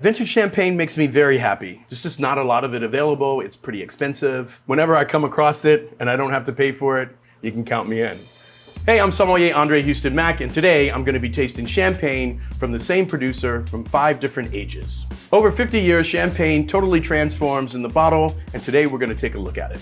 Vintage champagne makes me very happy. There's just not a lot of it available. It's pretty expensive. Whenever I come across it and I don't have to pay for it, you can count me in. Hey, I'm Sommelier André Hueston Mack, and today I'm gonna be tasting champagne from the same producer from 5 different ages. Over 50 years, champagne totally transforms in the bottle, and today we're gonna take a look at it.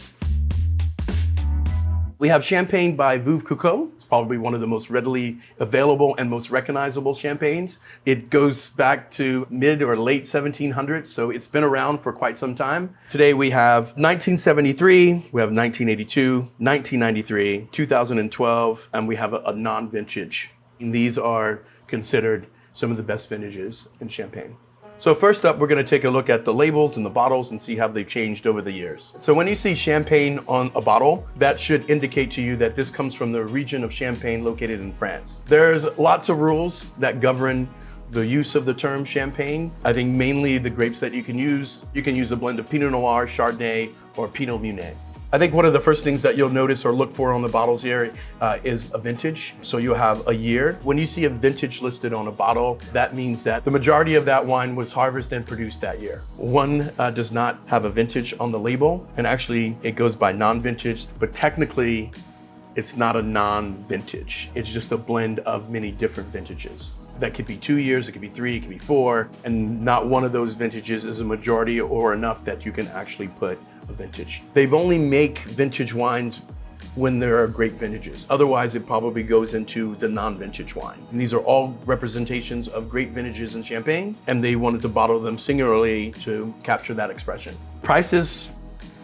We have champagne by Veuve Clicquot. It's probably one of the most readily available and most recognizable champagnes. It goes back to mid or late 1700s, so it's been around for quite some time. Today we have 1973, we have 1982, 1993, 2012, and we have a non-vintage. And these are considered some of the best vintages in champagne. So first up, we're gonna take a look at the labels and the bottles and see how they've changed over the years. So when you see champagne on a bottle, that should indicate to you that this comes from the region of Champagne located in France. There's lots of rules that govern the use of the term champagne. I think mainly the grapes that you can use a blend of Pinot Noir, Chardonnay, or Pinot Meunier. I think one of the first things that you'll notice or look for on the bottles here is a vintage. So you'll have a year. When you see a vintage listed on a bottle, that means that the majority of that wine was harvested and produced that year. One does not have a vintage on the label, and actually it goes by non-vintage, but technically it's not a non-vintage. It's just a blend of many different vintages. That could be 2 years, it could be 3, it could be 4, and not one of those vintages is a majority or enough that you can actually put a vintage. They've only make vintage wines when there are great vintages. Otherwise, it probably goes into the non-vintage wine. And these are all representations of great vintages in champagne, and they wanted to bottle them singularly to capture that expression. Prices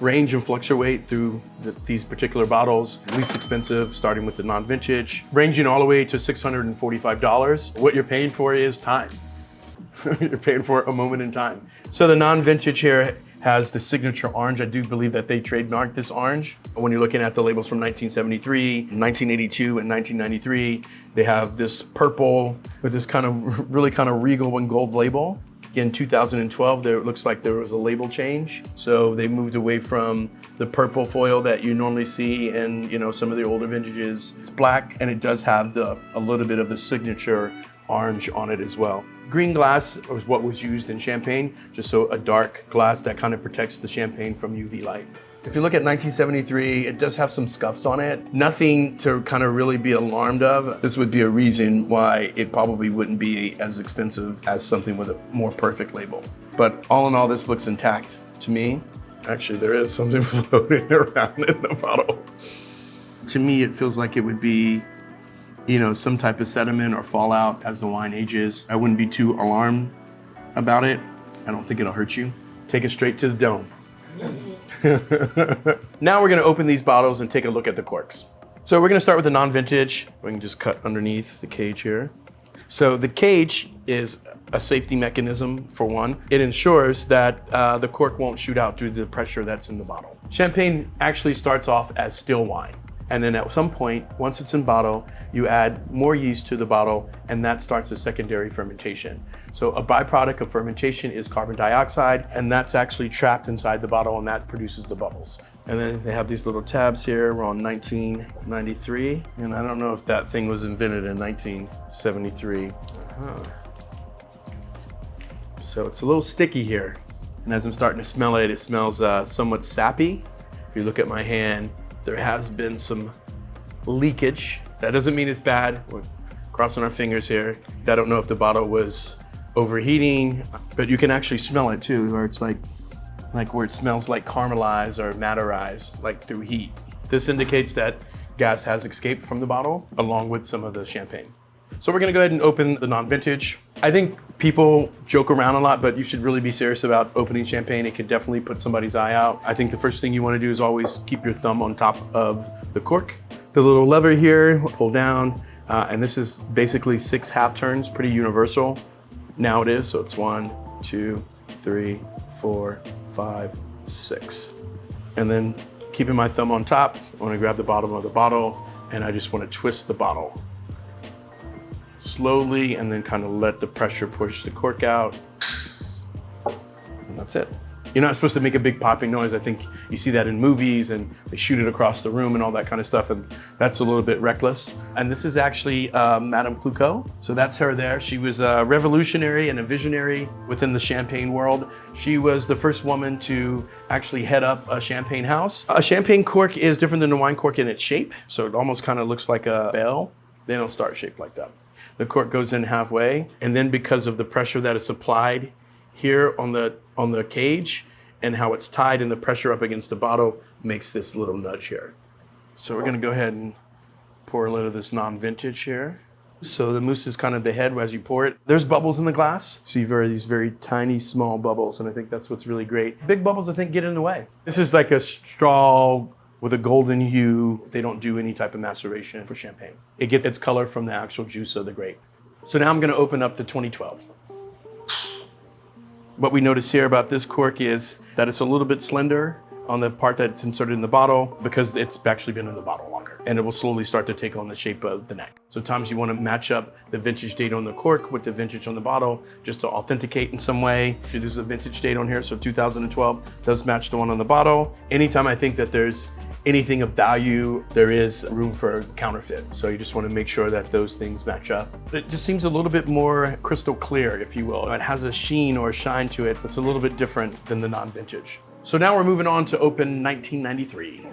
range and fluctuate through these particular bottles. Least expensive, starting with the non-vintage, ranging all the way to $645. What you're paying for is time. You're paying for a moment in time. So the non-vintage here has the signature orange. I do believe that they trademarked this orange. When you're looking at the labels from 1973, 1982, and 1993, they have this purple with this kind of really kind of regal and gold label. In 2012, it looks like there was a label change. So they moved away from the purple foil that you normally see in some of the older vintages. It's black, and it does have a little bit of the signature orange on it as well. Green glass was what was used in champagne, just so a dark glass that kind of protects the champagne from UV light. If you look at 1973, it does have some scuffs on it. Nothing to kind of really be alarmed of. This would be a reason why it probably wouldn't be as expensive as something with a more perfect label. But all in all, this looks intact to me. Actually, there is something floating around in the bottle. To me, it feels like it would be some type of sediment or fallout as the wine ages. I wouldn't be too alarmed about it. I don't think it'll hurt you. Take it straight to the dome. Now we're gonna open these bottles and take a look at the corks. So we're gonna start with the non-vintage. We can just cut underneath the cage here. So the cage is a safety mechanism for one. It ensures that the cork won't shoot out due to the pressure that's in the bottle. Champagne actually starts off as still wine. And then at some point, once it's in bottle, you add more yeast to the bottle, and that starts a secondary fermentation. So a byproduct of fermentation is carbon dioxide, and that's actually trapped inside the bottle, and that produces the bubbles. And then they have these little tabs here. We're on 1993, and I don't know if that thing was invented in 1973. So it's a little sticky here. And as I'm starting to smell it, it smells somewhat sappy. If you look at my hand, there has been some leakage. That doesn't mean it's bad. We're crossing our fingers here. I don't know if the bottle was overheating, but you can actually smell it too, where it's like where it smells like caramelized or matterized, like through heat. This indicates that gas has escaped from the bottle along with some of the champagne. So we're gonna go ahead and open the non-vintage. I think people joke around a lot, but you should really be serious about opening champagne. It can definitely put somebody's eye out. I think the first thing you wanna do is always keep your thumb on top of the cork. The little lever here, pull down, and this is basically 6 half turns, pretty universal. Now it is, so it's 1, 2, 3, 4, 5, 6. And then keeping my thumb on top, I wanna grab the bottom of the bottle, and I just wanna twist the bottle. Slowly, and then kind of let the pressure push the cork out. And that's it. You're not supposed to make a big popping noise. I think you see that in movies and they shoot it across the room and all that kind of stuff, and that's a little bit reckless. And this is actually Madame Clicquot. So that's her there. She was a revolutionary and a visionary within the champagne world. She was the first woman to actually head up a champagne house. A champagne cork is different than a wine cork in its shape. So it almost kind of looks like a bell. They don't start shaped like that. The cork goes in halfway, and then because of the pressure that is applied here on the cage and how it's tied and the pressure up against the bottle makes this little nudge here. So we're gonna go ahead and pour a little of this non-vintage here. So the mousse is kind of the head as you pour it. There's bubbles in the glass. So you have these very tiny, small bubbles, and I think that's what's really great. Big bubbles, I think, get in the way. This is like a straw with a golden hue. They don't do any type of maceration for champagne. It gets its color from the actual juice of the grape. So now I'm gonna open up the 2012. What we notice here about this cork is that it's a little bit slender on the part that it's inserted in the bottle because it's actually been in the bottle longer, and it will slowly start to take on the shape of the neck. So sometimes you want to match up the vintage date on the cork with the vintage on the bottle just to authenticate in some way. There's a vintage date on here, so 2012 does match the one on the bottle. Anytime I think that there's anything of value, there is room for counterfeit. So you just want to make sure that those things match up. It just seems a little bit more crystal clear, if you will. It has a sheen or a shine to it that's a little bit different than the non-vintage. So now we're moving on to open 1993.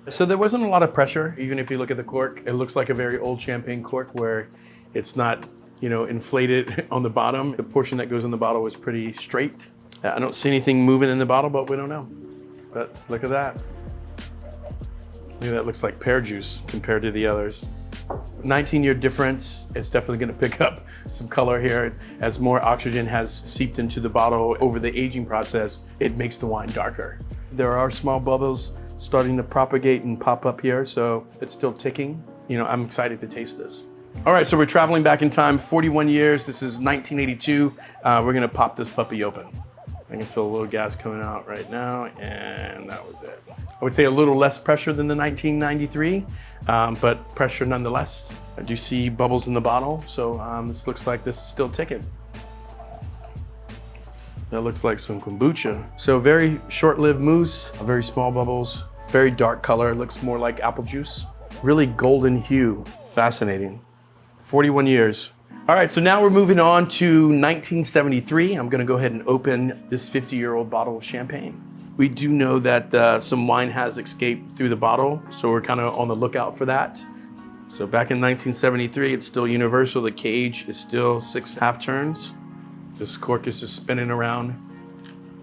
So there wasn't a lot of pressure, even if you look at the cork. It looks like a very old champagne cork where it's not, inflated on the bottom. The portion that goes in the bottle is pretty straight. I don't see anything moving in the bottle, but we don't know. But look at that. Look at that, looks like pear juice compared to the others. 19-year difference. It's definitely gonna pick up some color here. As more oxygen has seeped into the bottle over the aging process, it makes the wine darker. There are small bubbles starting to propagate and pop up here, so it's still ticking. I'm excited to taste this. All right, so we're traveling back in time 41 years. This is 1982. We're gonna pop this puppy open. I can feel a little gas coming out right now, and that was it. I would say a little less pressure than the 1993, but pressure nonetheless. I do see bubbles in the bottle, so this looks like this is still ticking. That looks like some kombucha. So very short-lived mousse, very small bubbles, very dark color, looks more like apple juice. Really golden hue, fascinating. 41 years. All right, so now we're moving on to 1973. I'm gonna go ahead and open this 50-year-old bottle of champagne. We do know that some wine has escaped through the bottle, so we're kind of on the lookout for that. So back in 1973, it's still universal. The cage is still 6 half turns. This cork is just spinning around.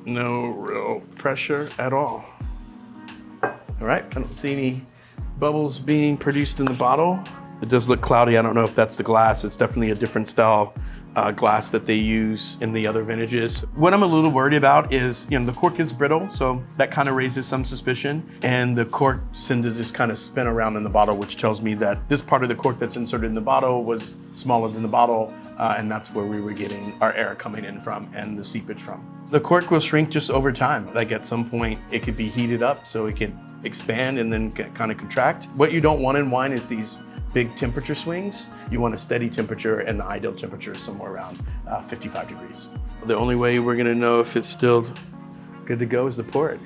No real pressure at all. All right, I don't see any bubbles being produced in the bottle. It does look cloudy. I don't know if that's the glass. It's definitely a different style glass that they use in the other vintages. What I'm a little worried about is, the cork is brittle, so that kind of raises some suspicion. And the cork seemed to just kind of spin around in the bottle, which tells me that this part of the cork that's inserted in the bottle was smaller than the bottle, and that's where we were getting our air coming in from and the seepage from. The cork will shrink just over time. Like at some point, it could be heated up so it can expand and then kind of contract. What you don't want in wine is these big temperature swings. You want a steady temperature, and the ideal temperature is somewhere around 55 degrees. The only way we're gonna know if it's still good to go is to pour it.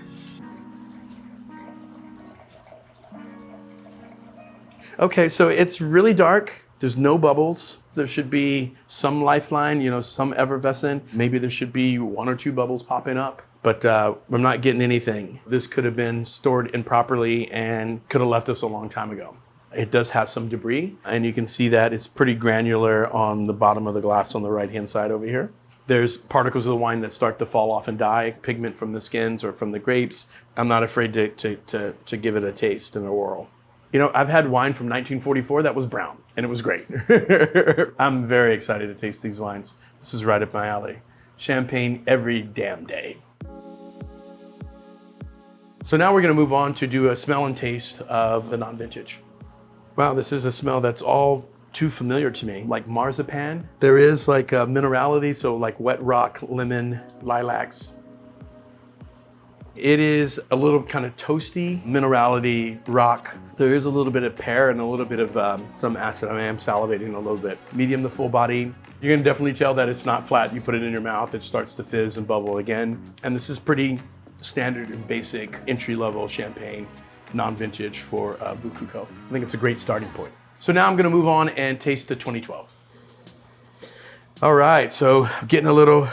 Okay, so it's really dark. There's no bubbles. There should be some lifeline, some effervescent. Maybe there should be 1 or 2 bubbles popping up, but I'm not getting anything. This could have been stored improperly and could have left us a long time ago. It does have some debris, and you can see that it's pretty granular on the bottom of the glass on the right-hand side over here. There's particles of the wine that start to fall off and die, pigment from the skins or from the grapes. I'm not afraid to give it a taste and a whirl. I've had wine from 1944 that was brown, and it was great. I'm very excited to taste these wines. This is right up my alley. Champagne every damn day. So now we're gonna move on to do a smell and taste of the non-vintage. Wow, this is a smell that's all too familiar to me, like marzipan. There is like a minerality, so like wet rock, lemon, lilacs. It is a little kind of toasty, minerality, rock. There is a little bit of pear and a little bit of some acid. I am salivating a little bit. Medium to full body. You're gonna definitely tell that it's not flat. You put it in your mouth, it starts to fizz and bubble again. And this is pretty standard and basic entry-level champagne, non-vintage for Veuve Clicquot. I think it's a great starting point. So now I'm gonna move on and taste the 2012. All right, so getting a little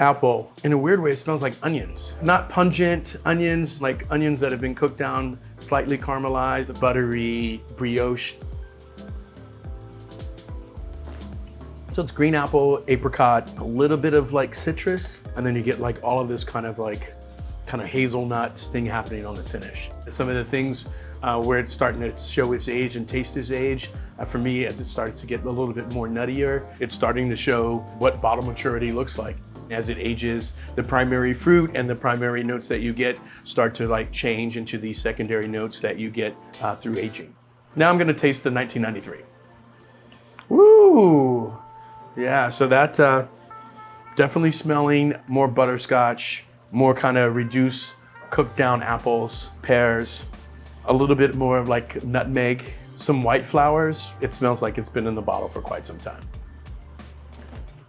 apple. In a weird way, it smells like onions. Not pungent onions, like onions that have been cooked down, slightly caramelized, buttery, brioche. So it's green apple, apricot, a little bit of like citrus, and then you get like all of this kind of hazelnut thing happening on the finish. Some of the things where it's starting to show its age and taste its age, for me, as it starts to get a little bit more nuttier, it's starting to show what bottle maturity looks like. As it ages, the primary fruit and the primary notes that you get start to like change into these secondary notes that you get through aging. Now I'm gonna taste the 1993. Woo! Yeah, so that definitely smelling more butterscotch, more kind of reduced, cooked down apples, pears, a little bit more like nutmeg, some white flowers. It smells like it's been in the bottle for quite some time.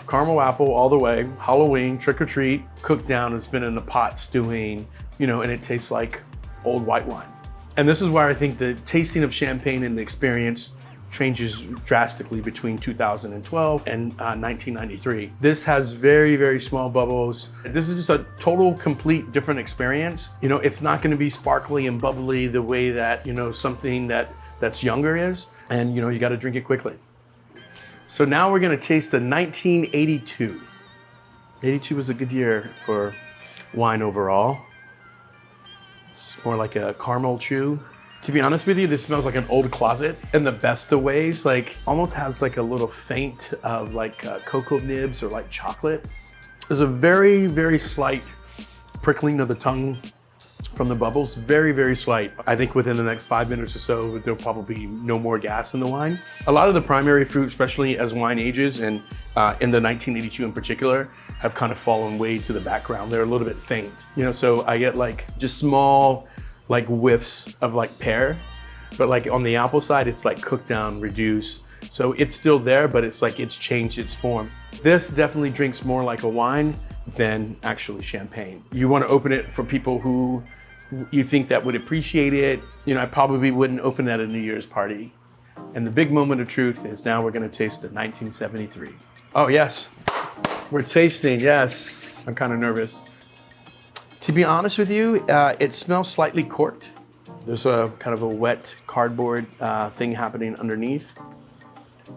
Caramel apple all the way, Halloween, trick or treat, cooked down, it's been in a pot stewing, and it tastes like old white wine. And this is where I think the tasting of champagne and the experience changes drastically between 2012 and 1993. This has very, very small bubbles. This is just a total, complete different experience. It's not gonna be sparkly and bubbly the way that, something that's younger is. And, you gotta drink it quickly. So now we're gonna taste the 1982. 82 was a good year for wine overall. It's more like a caramel chew. To be honest with you, this smells like an old closet in the best of ways. Like almost has like a little faint of like cocoa nibs or like chocolate. There's a very, very slight prickling of the tongue from the bubbles, very, very slight. I think within the next 5 minutes or so, there'll probably be no more gas in the wine. A lot of the primary fruit, especially as wine ages, and in the 1982 in particular, have kind of fallen way to the background. They're a little bit faint, so I get like just small, like whiffs of like pear, but like on the apple side, it's like cooked down, reduced. So it's still there, but it's like it's changed its form. This definitely drinks more like a wine than actually champagne. You want to open it for people who you think that would appreciate it. I probably wouldn't open at a New Year's party. And the big moment of truth is now we're gonna taste the 1973. Oh yes, we're tasting, yes. I'm kind of nervous. To be honest with you, it smells slightly corked. There's a kind of a wet cardboard thing happening underneath.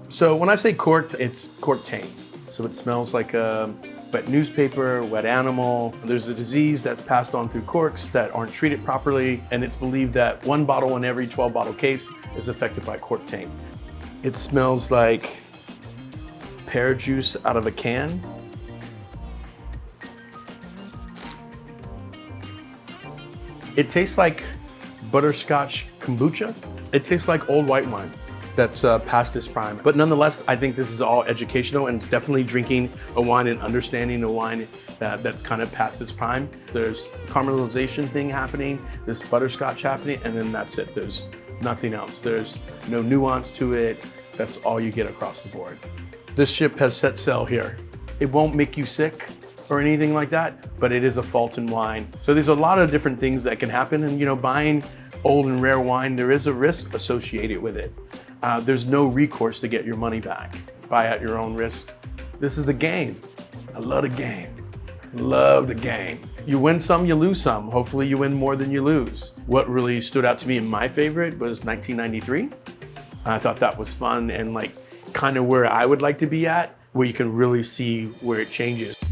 So when I say corked, it's cork taint. So it smells like a wet newspaper, wet animal. There's a disease that's passed on through corks that aren't treated properly, and it's believed that 1 bottle in every 12 bottle case is affected by cork taint. It smells like pear juice out of a can. It tastes like butterscotch kombucha. It tastes like old white wine that's past its prime. But nonetheless, I think this is all educational, and it's definitely drinking a wine and understanding a wine that's kind of past its prime. There's caramelization thing happening, this butterscotch happening, and then that's it. There's nothing else. There's no nuance to it. That's all you get across the board. This ship has set sail here. It won't make you sick or anything like that, but it is a Fulton wine. So there's a lot of different things that can happen, and buying old and rare wine, there is a risk associated with it. There's no recourse to get your money back. Buy at your own risk. This is the game. I love the game. Love the game. You win some, you lose some. Hopefully you win more than you lose. What really stood out to me in my favorite was 1993. I thought that was fun and like kind of where I would like to be at, where you can really see where it changes.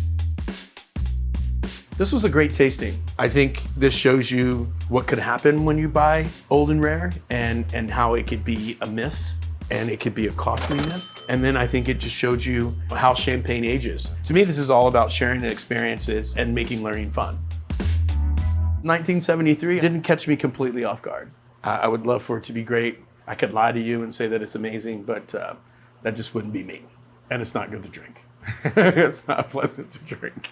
This was a great tasting. I think this shows you what could happen when you buy old and rare, and how it could be a miss and it could be a costly miss. And then I think it just showed you how champagne ages. To me, this is all about sharing the experiences and making learning fun. 1973 didn't catch me completely off guard. I would love for it to be great. I could lie to you and say that it's amazing, but that just wouldn't be me. And it's not good to drink. It's not pleasant to drink.